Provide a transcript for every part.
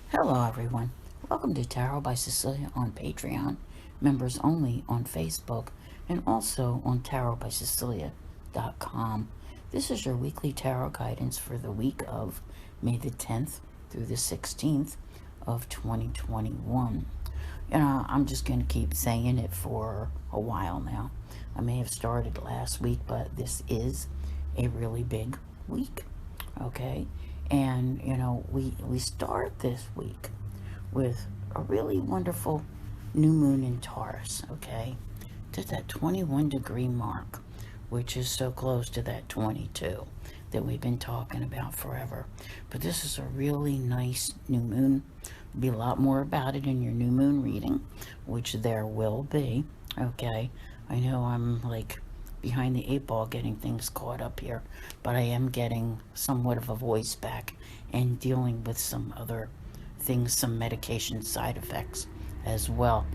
Hello, everyone. Welcome to Tarot by Cecilia on Patreon, members only on Facebook, and also on tarotbycecilia.com. This is your weekly tarot guidance for the week of May the 10th through the 16th of 2021. I'm just going to keep saying it for a while now. I may have started last week, but this is a really big week. Okay? And, we start this week with a really wonderful new moon in Taurus, okay? To that 21-degree mark, which is so close to that 22 that we've been talking about forever. But this is a really nice new moon. There'll be a lot more about it in your new moon reading, which there will be, okay? I know I'm like behind the eight ball getting things caught up here, but I am getting somewhat of a voice back and dealing with some other things, some medication side effects as well.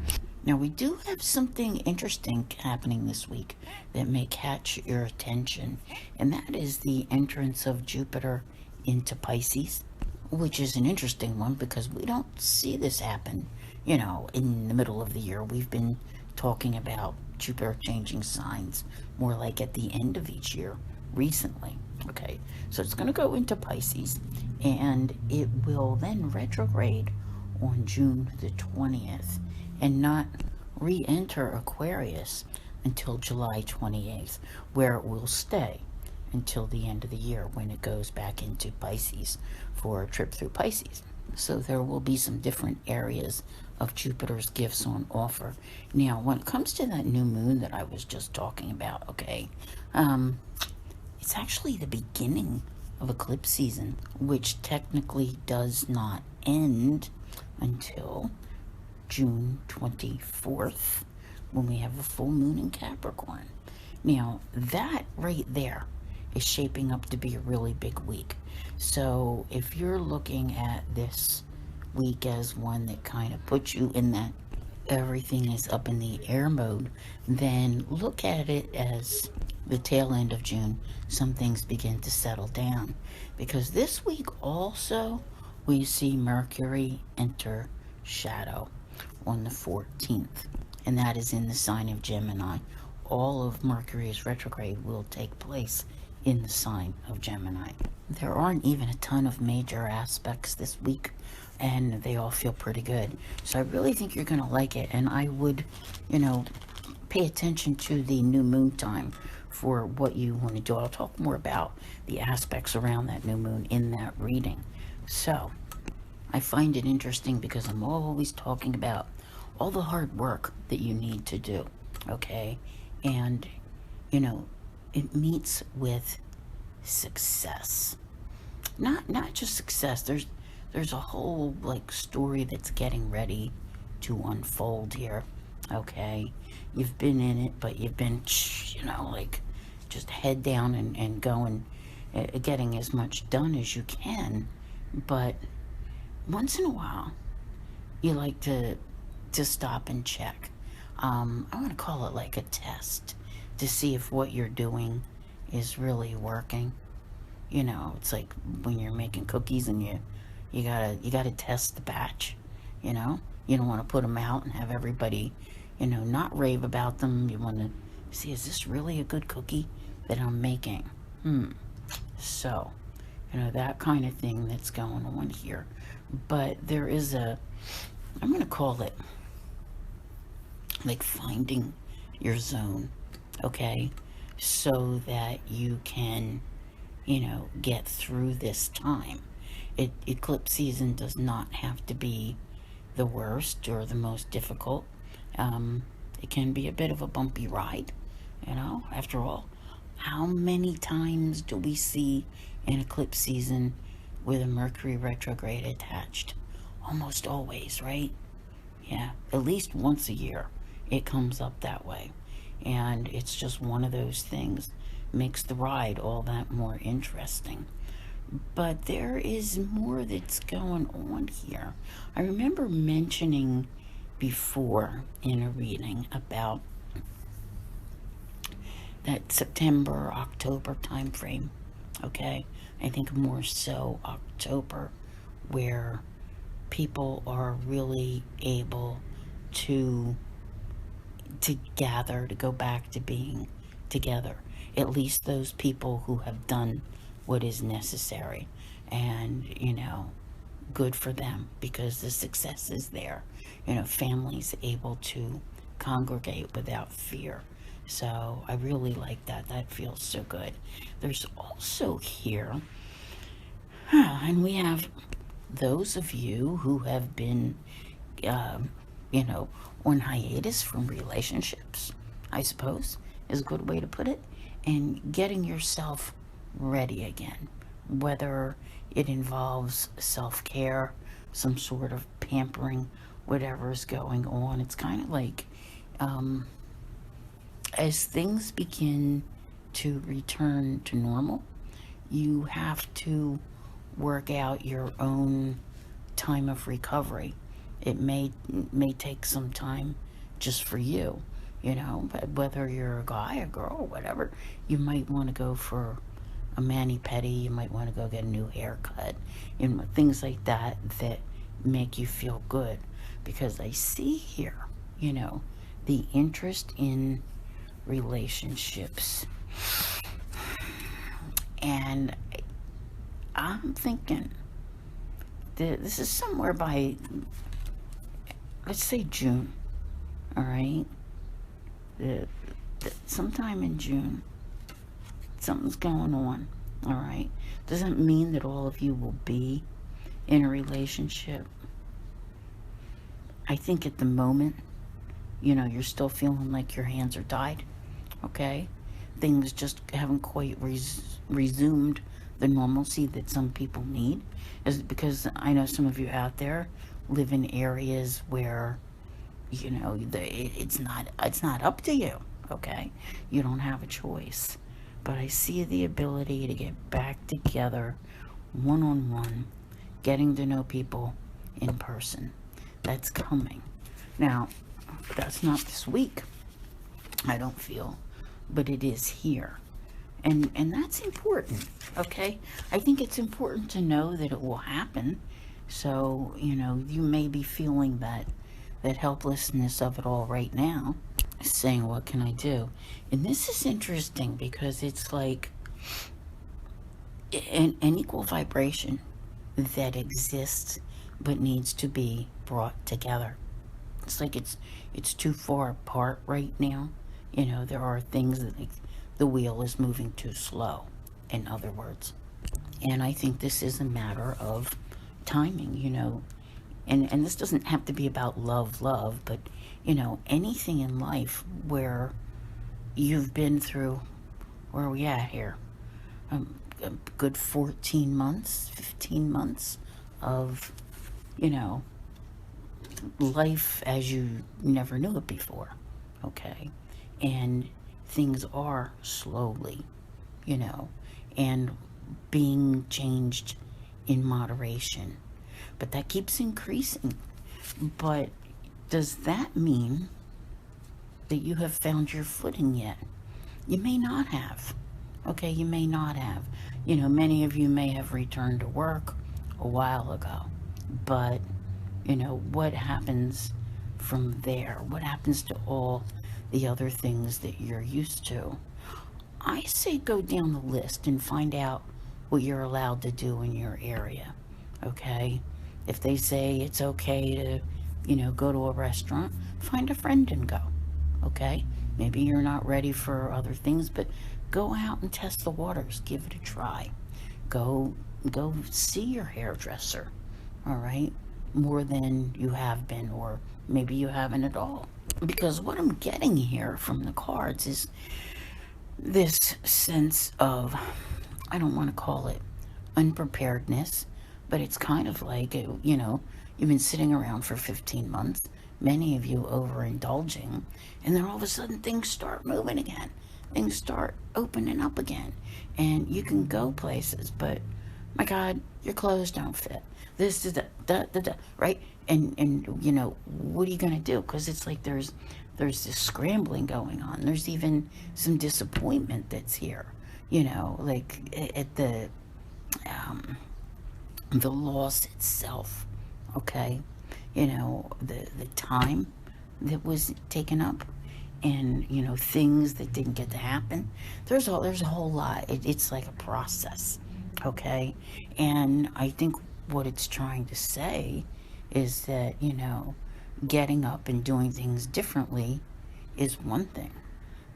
Now, we do have something interesting happening this week that may catch your attention, and that is the entrance of Jupiter into Pisces, which is an interesting one because we don't see this happen, in the middle of the year. We've been talking about Jupiter changing signs more like at the end of each year recently. Okay, so it's going to go into Pisces, and it will then retrograde on June the 20th and not re-enter Aquarius until July 28th, where it will stay until the end of the year when it goes back into Pisces for a trip through Pisces. So there will be some different areas of Jupiter's gifts on offer. Now, when it comes to that new moon that I was just talking about, okay, it's actually the beginning of eclipse season, which technically does not end until June 24th, when we have a full moon in Capricorn. Now, that right there is shaping up to be a really big week. So if you're looking at this week as one that kind of puts you in that everything is up in the air mode, then look at it as the tail end of June, some things begin to settle down. Because this week also, we see Mercury enter shadow on the 14th, and that is in the sign of Gemini. All of Mercury's retrograde will take place in the sign of Gemini. There aren't even a ton of major aspects this week, and they all feel pretty good. So I really think you're going to like it, and I would, pay attention to the new moon time for what you want to do. I'll talk more about the aspects around that new moon in that reading. So I find it interesting because I'm always talking about all the hard work that you need to do, okay? And, it meets with success. Not just success. There's a whole, story that's getting ready to unfold here, okay? You've been in it, but you've been, just head down and going, getting as much done as you can. But once in a while, you like to stop and check. I want to call it like a test to see if what you're doing is really working. It's like when you're making cookies and you gotta test the batch. You don't want to put them out and have everybody, not rave about them. You want to see, is this really a good cookie that I'm making? So, that kind of thing that's going on here. But there is I'm going to call it like finding your zone, okay? So that you can, get through this time. Eclipse season does not have to be the worst or the most difficult. It can be a bit of a bumpy ride, after all. How many times do we see an eclipse season with a Mercury retrograde attached? Almost always, right? Yeah, at least once a year it comes up that way. And it's just one of those things. Makes the ride all that more interesting. But there is more that's going on here. I remember mentioning before in a reading about that September, October time frame. Okay? I think more so October, where people are really able to gather, to go back to being together. At least those people who have done what is necessary. And, good for them, because the success is there. Families able to congregate without fear. So I really like that. That feels so good. There's also here, and we have those of you who have been, um, on hiatus from relationships, I suppose, is a good way to put it, and getting yourself ready again, whether it involves self-care, some sort of pampering, whatever is going on. It's kind of like, as things begin to return to normal, you have to work out your own time of recovery. It may take some time just for you, but whether you're a guy, a girl, or whatever, you might want to go for a mani-pedi, you might want to go get a new haircut, things like that that make you feel good. Because I see here, the interest in relationships. And I'm thinking that this is somewhere by, let's say, June, all right? Sometime in June, something's going on, all right? Doesn't mean that all of you will be in a relationship. I think at the moment, you're still feeling like your hands are tied, okay? Things just haven't quite resumed the normalcy that some people need. Is because I know some of you out there live in areas where, it's not up to you, okay? You don't have a choice. But I see the ability to get back together one-on-one, getting to know people in person. That's coming. Now, that's not this week, I don't feel, but it is here. And that's important, okay? I think it's important to know that it will happen. So, you may be feeling that helplessness of it all right now, saying, what can I do? And this is interesting because it's like an equal vibration that exists but needs to be brought together. It's like it's too far apart right now. There are things that, like, the wheel is moving too slow, in other words. And I think this is a matter of timing, and this doesn't have to be about love, but, anything in life where you've been through, where are we at here? A good 14 months, 15 months of, life as you never knew it before, okay? And things are slowly, and being changed in moderation. But that keeps increasing. But does that mean that you have found your footing yet? You may not have. Okay, you may not have. Many of you may have returned to work a while ago. But, what happens from there? What happens to all the other things that you're used to? I say go down the list and find out what you're allowed to do in your area, okay? If they say it's okay to, go to a restaurant, find a friend and go, okay? Maybe you're not ready for other things, but go out and test the waters. Give it a try. Go see your hairdresser, all right? More than you have been, or maybe you haven't at all. Because what I'm getting here from the cards is this sense of, I don't want to call it unpreparedness, but it's kind of like, you've been sitting around for 15 months, many of you overindulging, and then all of a sudden things start moving again. Things start opening up again, and you can go places, but my God, your clothes don't fit. This is the right? And what are you going to do? Because it's like there's this scrambling going on. There's even some disappointment that's here, like at the loss itself, okay? You know, the time that was taken up, and you know, things that didn't get to happen. There's a whole lot. It's like a process, okay? And I think what it's trying to say is that, you know, getting up and doing things differently is one thing,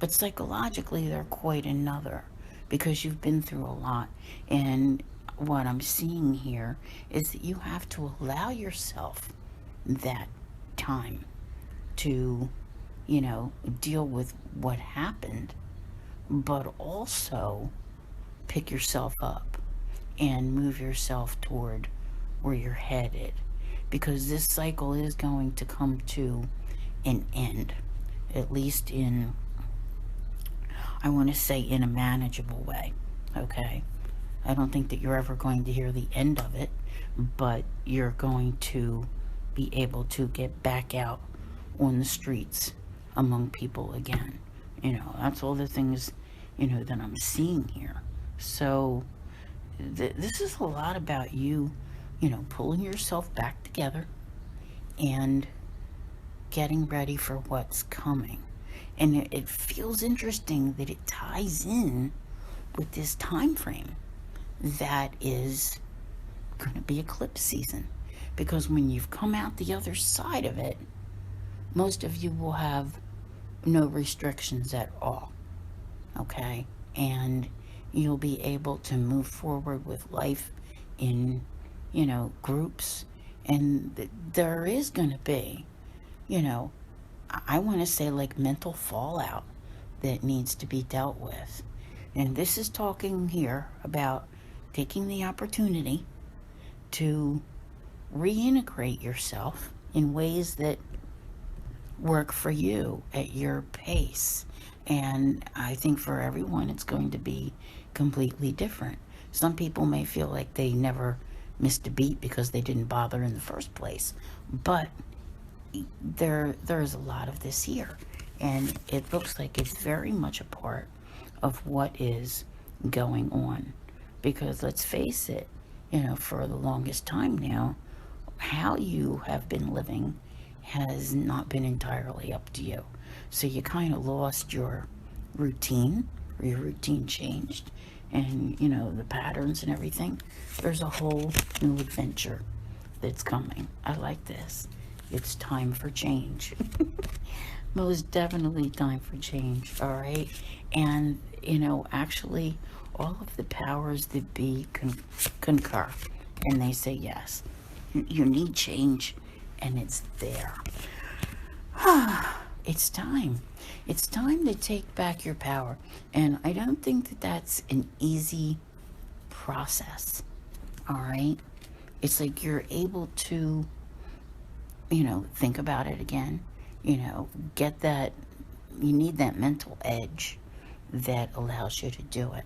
but psychologically they're quite another, because you've been through a lot. And what I'm seeing here is that you have to allow yourself that time to, you know, deal with what happened, but also pick yourself up and move yourself toward where you're headed, because this cycle is going to come to an end, at least in, I want to say, in a manageable way, okay? I don't think that you're ever going to hear the end of it, but you're going to be able to get back out on the streets among people again. You know, that's all the things, you know, that I'm seeing here. So this is a lot about you, you know, pulling yourself back together and getting ready for what's coming. And it feels interesting that it ties in with this time frame that is going to be eclipse season, because when you've come out the other side of it, most of you will have no restrictions at all, okay? And you'll be able to move forward with life in, you know, groups. And there is going to be, you know, I want to say like mental fallout that needs to be dealt with. And this is talking here about taking the opportunity to reintegrate yourself in ways that work for you at your pace. And I think for everyone, it's going to be completely different. Some people may feel like they never missed a beat because they didn't bother in the first place. But there's a lot of this here. And it looks like it's very much a part of what is going on. Because let's face it, you know, for the longest time now, how you have been living has not been entirely up to you. So you kind of lost your routine, or your routine changed, and you know, the patterns and everything. There's a whole new adventure that's coming. I like this. It's time for change. Most definitely time for change, all right? And, you know, actually, all of the powers that be concur, and they say yes. You need change, and it's there. It's time. It's time to take back your power. And I don't think that that's an easy process, all right? It's like you're able to, you know, think about it again, you know, get that, you need that mental edge that allows you to do it.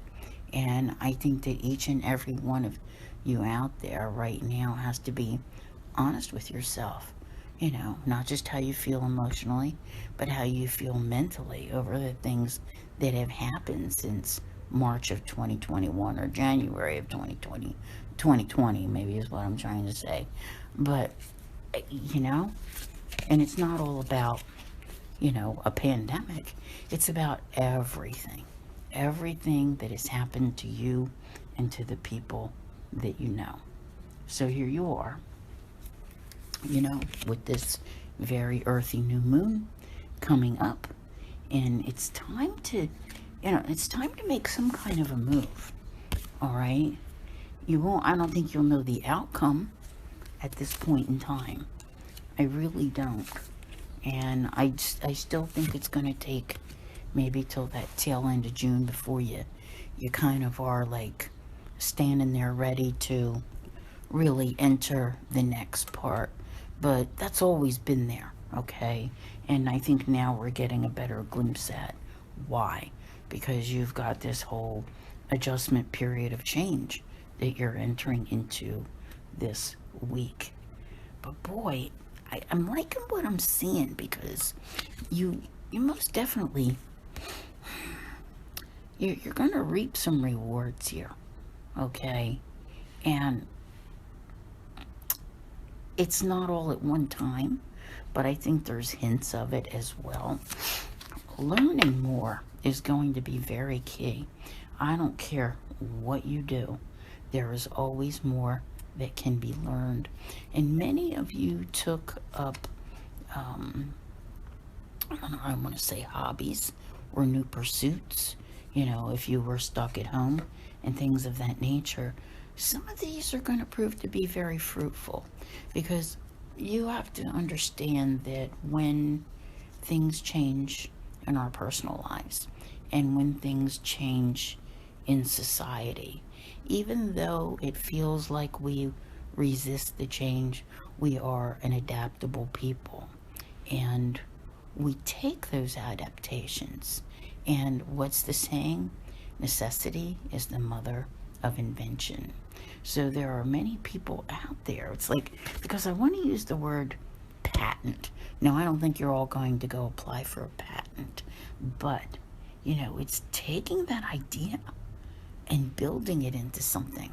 And I think that each and every one of you out there right now has to be honest with yourself, you know, not just how you feel emotionally, but how you feel mentally over the things that have happened since March of 2021, or January of 2020 maybe is what I'm trying to say. But, you know, and it's not all about, you know, a pandemic. It's about everything that has happened to you and to the people that you know. So here you are, you know, with this very earthy new moon coming up, and it's time to, you know, it's time to make some kind of a move, all right? I don't think you'll know the outcome at this point in time. I really don't. And I still think it's going to take maybe till that tail end of June before you kind of are like standing there ready to really enter the next part. But that's always been there, okay? And I think now we're getting a better glimpse at why. Because you've got this whole adjustment period of change that you're entering into this week. But boy, I'm liking what I'm seeing, because you most definitely, you're going to reap some rewards here, okay? And it's not all at one time, but I think there's hints of it as well. Learning more is going to be very key. I don't care what you do, there is always more that can be learned. And many of you took up, I want to say hobbies or new pursuits, if you were stuck at home and things of that nature. Some of these are going to prove to be very fruitful, because you have to understand that when things change in our personal lives and when things change in society, even though it feels like we resist the change, we are an adaptable people, and we take those adaptations. And what's the saying? Necessity is the mother of invention. So there are many people out there. It's like, because I want to use the word patent. Now, I don't think you're all going to go apply for a patent, but, it's taking that idea and building it into something.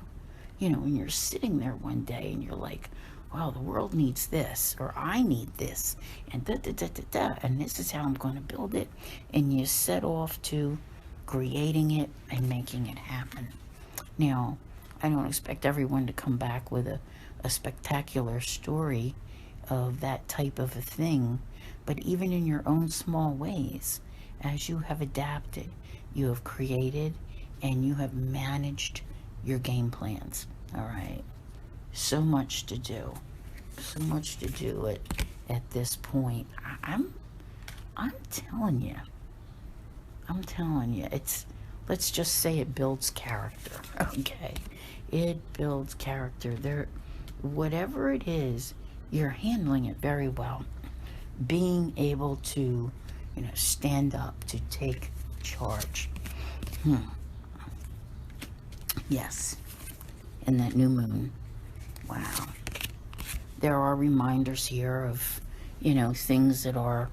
When you're sitting there one day and you're like, wow, the world needs this, or I need this, and and this is how I'm going to build it. And you set off to creating it and making it happen. Now, I don't expect everyone to come back with a spectacular story of that type of a thing, but even in your own small ways, as you have adapted, you have created, and you have managed your game plans. All right. So much to do. So much to do at this point. I'm telling you. Let's just say it builds character. Okay. It builds character. Whatever it is, you're handling it very well. Being able to, stand up, to take charge. Yes. And that new moon. Wow. There are reminders here of, things that are,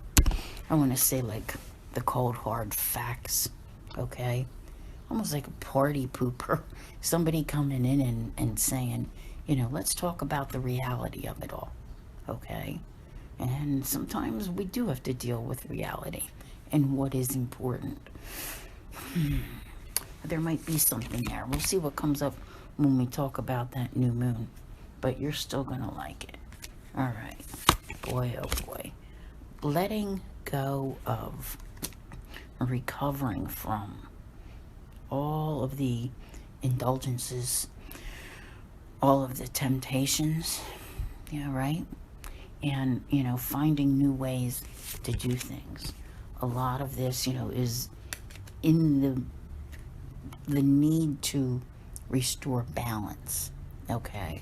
I want to say, like the cold hard facts. Okay. Almost like a party pooper. Somebody coming in and saying, let's talk about the reality of it all. Okay. And sometimes we do have to deal with reality and what is important. There might be something there. We'll see what comes up when we talk about that new moon. But you're still going to like it. All right. Boy, oh boy. Letting go of, recovering from all of the indulgences, all of the temptations. Yeah, right? And, finding new ways to do things. A lot of this, is in the need to restore balance. Okay.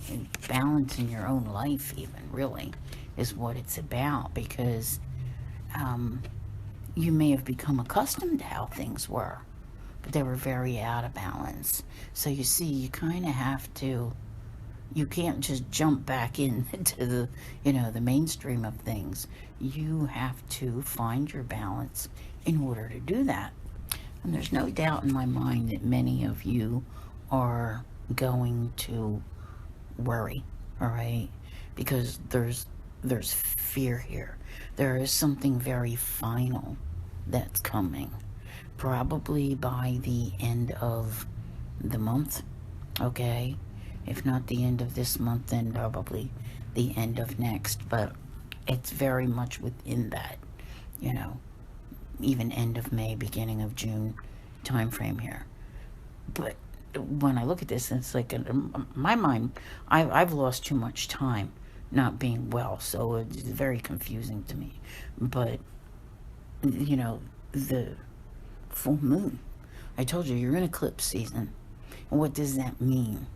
And balance in your own life, even, really, is what it's about, because you may have become accustomed to how things were, but they were very out of balance. So you see, you kind of have to, you can't just jump back into the, the mainstream of things. You have to find your balance in order to do that. And there's no doubt in my mind that many of you are going to worry, all right? Because there's fear here. There is something very final that's coming, probably by the end of the month, okay? If not the end of this month, then probably the end of next. But it's very much within that, even end of May, beginning of June time frame here. But when I look at this, it's like, in my mind, I've lost too much time not being well, so it's very confusing to me. But, the full moon, I told you, you're in eclipse season. And what does that mean?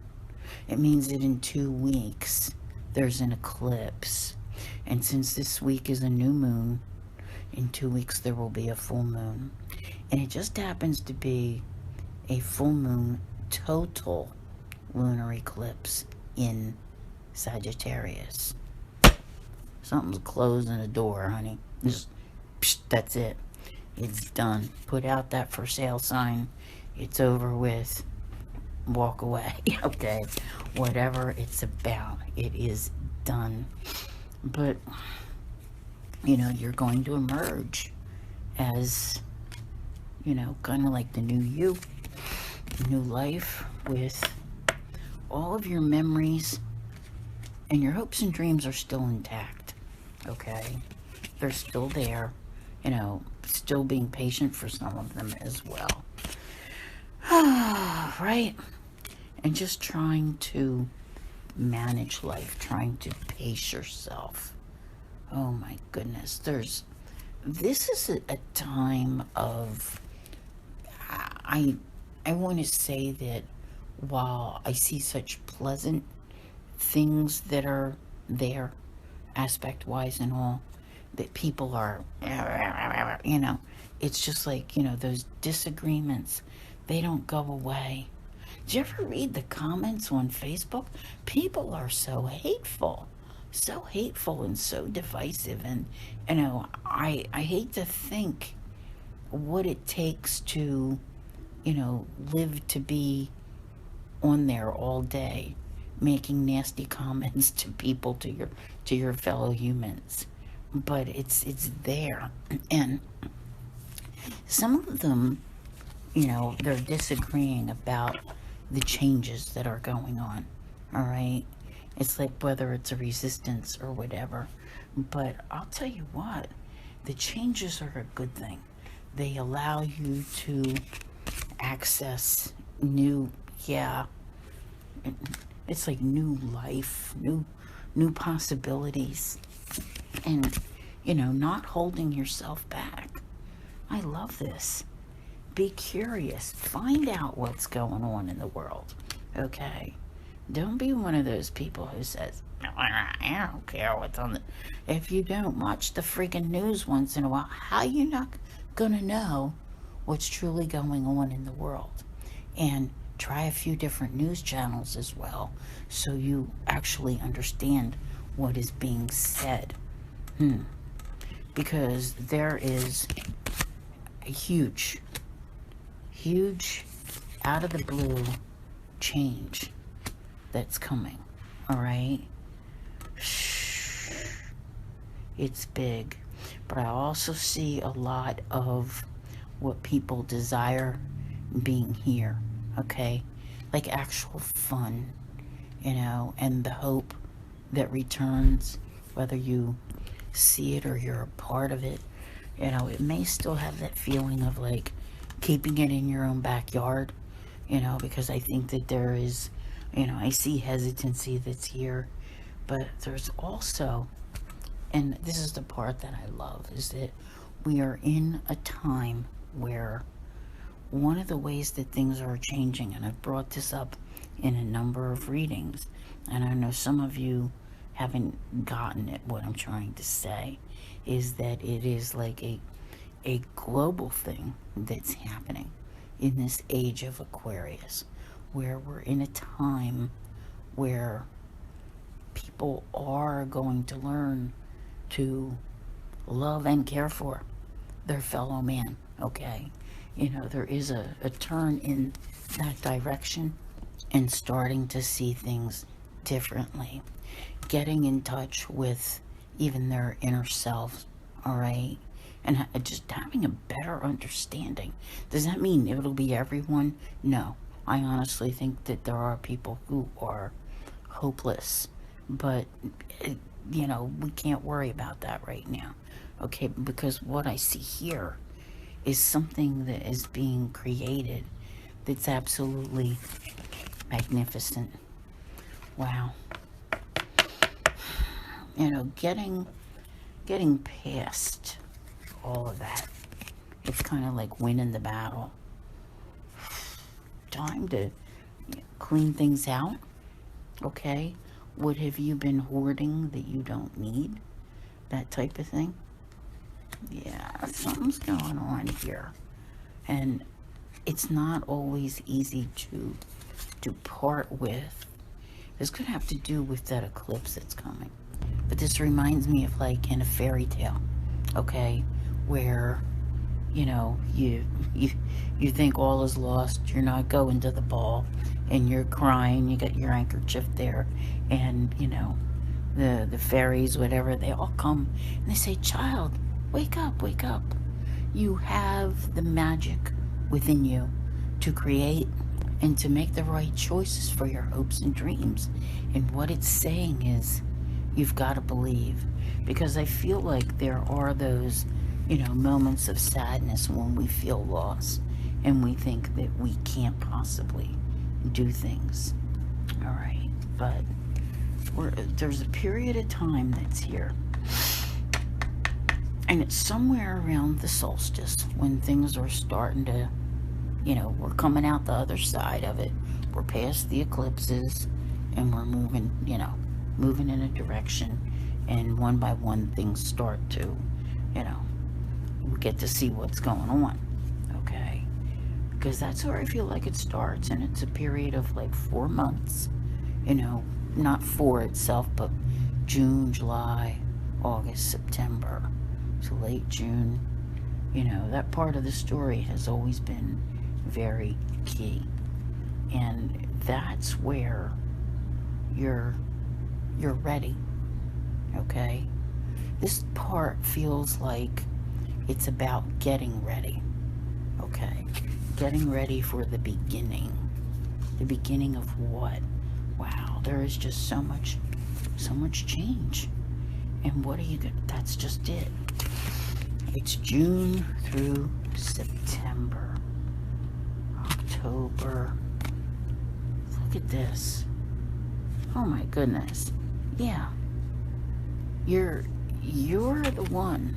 It means that in 2 weeks, there's an eclipse. And since this week is a new moon, in 2 weeks there will be a full moon. And it just happens to be a full moon total lunar eclipse in Sagittarius. Something's closing the door, honey. Just, that's it. It's done. Put out that for sale sign. It's over with. Walk away. Okay. Whatever it's about, it is done. But, you know, you're going to emerge as, you know, kind of like the new you, new life, with all of your memories, and your hopes and dreams are still intact, okay? They're still there, you know, still being patient for some of them as well. Right? And just trying to manage life, trying to pace yourself. Oh my goodness, this is a time of, I want to say that while I see such pleasant things that are there, aspect wise and all, that people are, you know, it's just like, you know, those disagreements, they don't go away. Did you ever read the comments on Facebook? People are so hateful and so divisive. And, you know, I hate to think what it takes to, you know, live to be on there all day making nasty comments to people, to your fellow humans. But it's there. And some of them, you know, they're disagreeing about the changes that are going on. All right, it's like whether it's a resistance or whatever. But I'll tell you what, the changes are a good thing. They allow you to access new, yeah, it's like new life, new possibilities, and, you know, not holding yourself back. I love this. Be curious. Find out what's going on in the world. Okay? Don't be one of those people who says, I don't care what's on the... If you don't watch the freaking news once in a while, how you not gonna know what's truly going on in the world? And try a few different news channels as well, so you actually understand what is being said. Because there is a huge, out of the blue change that's coming. All right? It's big. But I also see a lot of what people desire being here. Okay? Like actual fun, you know, and the hope that returns, whether you see it or you're a part of it. You know, it may still have that feeling of like keeping it in your own backyard, you know, because I think that there is, you know, I see hesitancy that's here, but there's also, and this is the part that I love, is that we are in a time where one of the ways that things are changing, and I've brought this up in a number of readings, and I know some of you haven't gotten at what I'm trying to say, is that it is like a global thing that's happening in this age of Aquarius, where we're in a time where people are going to learn to love and care for their fellow man, okay? You know, there is a turn in that direction, and starting to see things differently, getting in touch with even their inner selves, all right? And just having a better understanding. Does that mean it'll be everyone? No. I honestly think that there are people who are hopeless, but, you know, we can't worry about that right now, okay? Because what I see here is something that is being created that's absolutely magnificent. Wow. You know, getting past all of that, it's kind of like winning the battle. Time to clean things out, okay? What have you been hoarding that you don't need? That type of thing. Yeah, something's going on here. And it's not always easy to part with. It's going to have to do with that eclipse that's coming. But this reminds me of like in a fairy tale, okay? Where, you know, you think all is lost, you're not going to the ball, and you're crying, you got your handkerchief there, and, you know, the fairies, whatever, they all come and they say, child, wake up, wake up. You have the magic within you to create and to make the right choices for your hopes and dreams. And what it's saying is, you've got to believe. Because I feel like there are those, moments of sadness when we feel lost and we think that we can't possibly do things. All right, but there's a period of time that's here, and it's somewhere around the solstice when things are starting to, we're coming out the other side of it. We're past the eclipses, and we're moving in a direction, and one by one things start to, we get to see what's going on, okay? Because that's where I feel like it starts, and it's a period of like 4 months, not 4 itself, but June, July, August, September, so late June. That part of the story has always been very key, and that's where you're ready, okay? This part feels like it's about getting ready, okay? Getting ready for the beginning. The beginning of what? Wow, there is just so much change. And what are you gonna, that's just it. It's June through September, October. Look at this. Oh my goodness. Yeah. You're the one.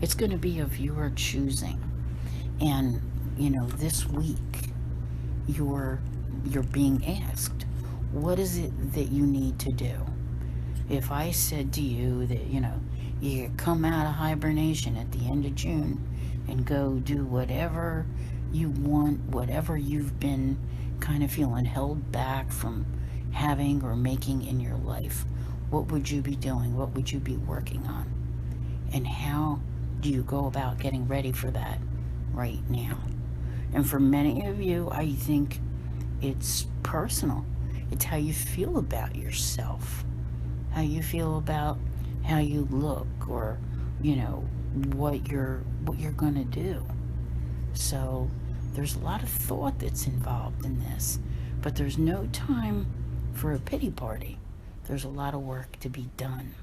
It's going to be of your choosing. And, this week you're being asked, what is it that you need to do? If I said to you that, you come out of hibernation at the end of June and go do whatever you want, whatever you've been kind of feeling held back from having or making in your life, what would you be doing? What would you be working on? And how do you go about getting ready for that right now? And for many of you, I think it's personal. It's how you feel about yourself, how you feel about how you look, or what you're gonna do. So there's a lot of thought that's involved in this, but there's no time for a pity party. There's a lot of work to be done,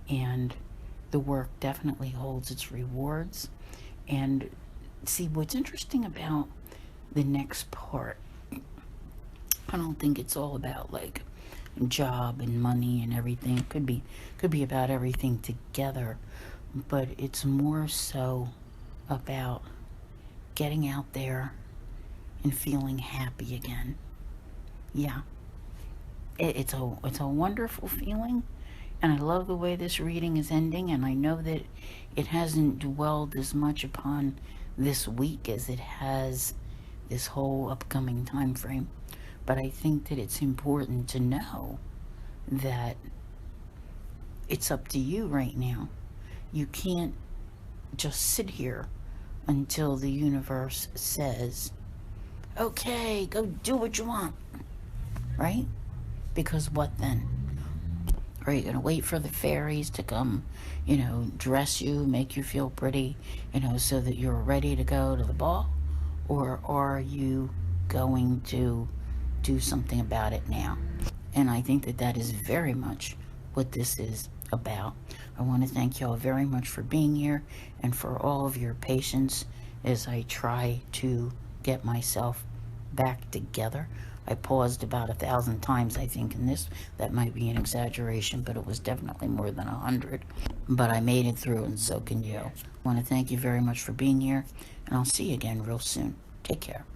and the work definitely holds its rewards. And see, what's interesting about the next part, I don't think it's all about like job and money and everything. It could be about everything together, but it's more so about getting out there and feeling happy again. Yeah, it's a wonderful feeling, and I love the way this reading is ending. And I know that it hasn't dwelled as much upon this week as it has this whole upcoming time frame. But I think that it's important to know that it's up to you right now. You can't just sit here until the universe says, okay, go do what you want, right? Because what then? Are you going to wait for the fairies to come, dress you, make you feel pretty, so that you're ready to go to the ball? Or are you going to do something about it now? And I think that that is very much what this is about. I want to thank y'all very much for being here and for all of your patience as I try to get myself back together. I paused about 1,000 times, I think, in this. That might be an exaggeration, but it was definitely more than 100. But I made it through, and so can you. I want to thank you very much for being here, and I'll see you again real soon. Take care.